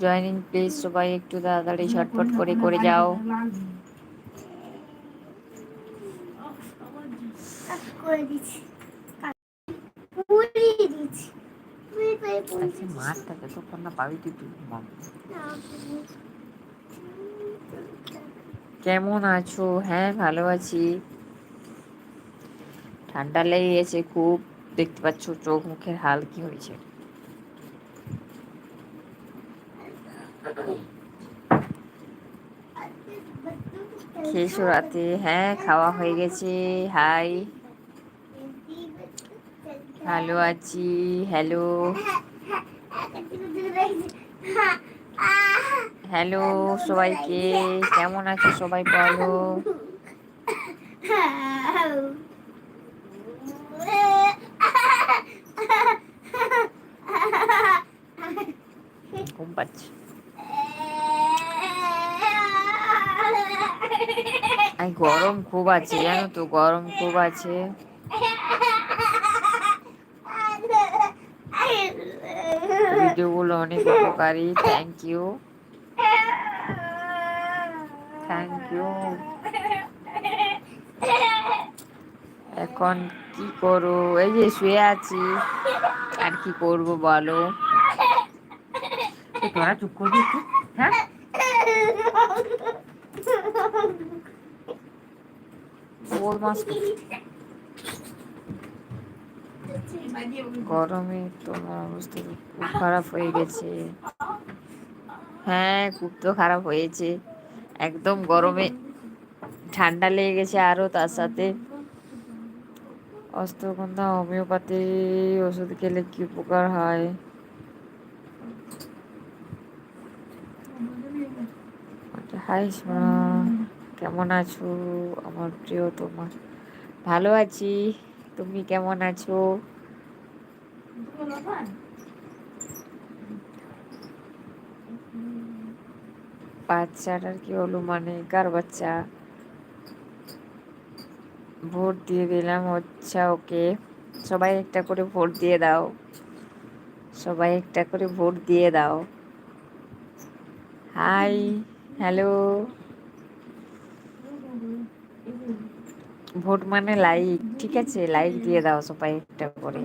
Joining please, সবাই একটু তাড়াতাড়ি ঝটপট করে করে যাও। আচ্ছা মারটা যতক্ষণ না পাবি তুই ঘুমাবি। কেমন আছো? হ্যাঁ ভালো আছি। ঠান্ডা লেগে গেছে খুব, দেখতে পাচ্ছ চোখ মুখের হাল কি হয়েছে। খেয়েছো রাতে? হ্যাঁ খাওয়া হয়ে গেছে। হাই, ভালো আছি। হ্যালো হ্যালো সবাইকে, কেমন আছো সবাই বলো। ঘুম পাচ্ছে। গরম খুব আছে জানো তো, গরম খুব আছে। ভিডিওগুলো অনেক উপকারী, থ্যাংক ইউ থ্যাংক ইউ। এখন কি করো? এই যে শুয়ে আছি, আর কি করব বলো। তোরা চুপ করবি একটু, হ্যাঁ? ওর মাছ গরমে তোমার অবস্থা খুব খারাপ হয়ে গেছে। হ্যাঁ খুব তো খারাপ হয়েছে, একদম গরমে ঠান্ডা লেগে গেছে আরো, তার সাথে অশ্বগন্ধা হোমিওপ্যাথি ওষুধ খেলে কি উপকার হয়? হাই সোনা, কেমন আছো আমার প্রিয়? তোমার ভালো আছি, তুমি কেমন আছো? বাচ্চাটার কি হলো? মানে কার বাচ্চা? ভোট দিয়ে দিলাম। আচ্ছা ওকে, সবাই একটা করে ভোট দিয়ে দাও, সবাই একটা করে ভোট দিয়ে দাও। Hi, hello. ভোট মানে লাইক, ঠিক আছে? লাইক দিয়ে দাও সবাই একটা করে।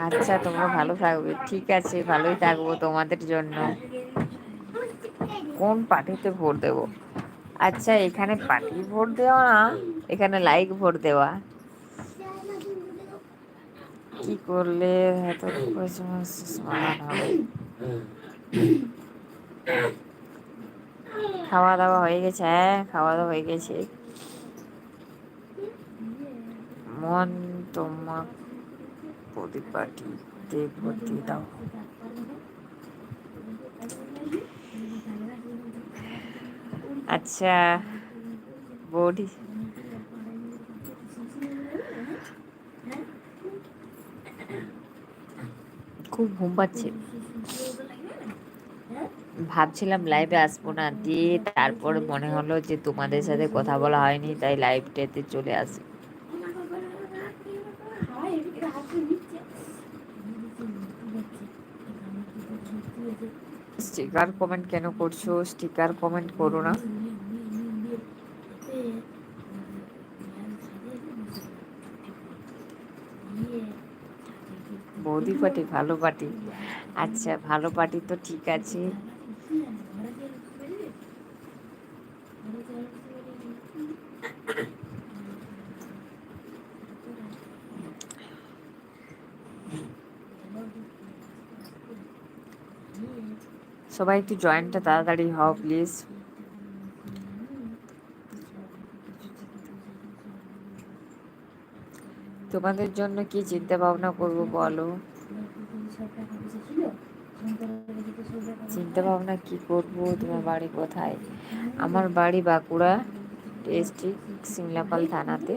আচ্ছা তোমরা ভালো থাকবে, ঠিক আছে ভালোই থাকবো তোমাদের জন্য। কোন পার্টিতে ভোট দেব? আচ্ছা এখানে পার্টি ভোট দেওয়া না, এখানে লাইক ভোট দেওয়া। কি করলে এত সমস্যার সমাধান হবে? খাওয়া দাওয়া হয়ে গেছে? হ্যাঁ খাওয়া দাওয়া হয়ে গেছে। মন তোমার পরিপাটিতে ভোট দিয়ে দাও। আচ্ছা বডি খুব ঘুম পাচ্ছে, ভাবছিলাম লাইভে আসবো না, দিয়ে তারপর মনে হলো যে তোমাদের সাথে কথা বলা হয়নি, তাই লাইভটাতে চলে আসি। স্টিকার কমেন্ট কেন করছো? স্টিকার কমেন্ট করো না। বৌদি পার্টি ভালো পার্টি? আচ্ছা ভালো পার্টি তো ঠিক আছে। সবাই একটু জয়েন্টটা তাড়াতাড়ি হও প্লিজ। তোমাদের জন্য কি চিন্তা ভাবনা করবো বলো? চিন্তা ভাবনা কি করব? তোমার বাড়ি কোথায়? আমার বাড়ি বাঁকুড়া ডিস্ট্রিক্ট, সিমলাপাল থানাতে।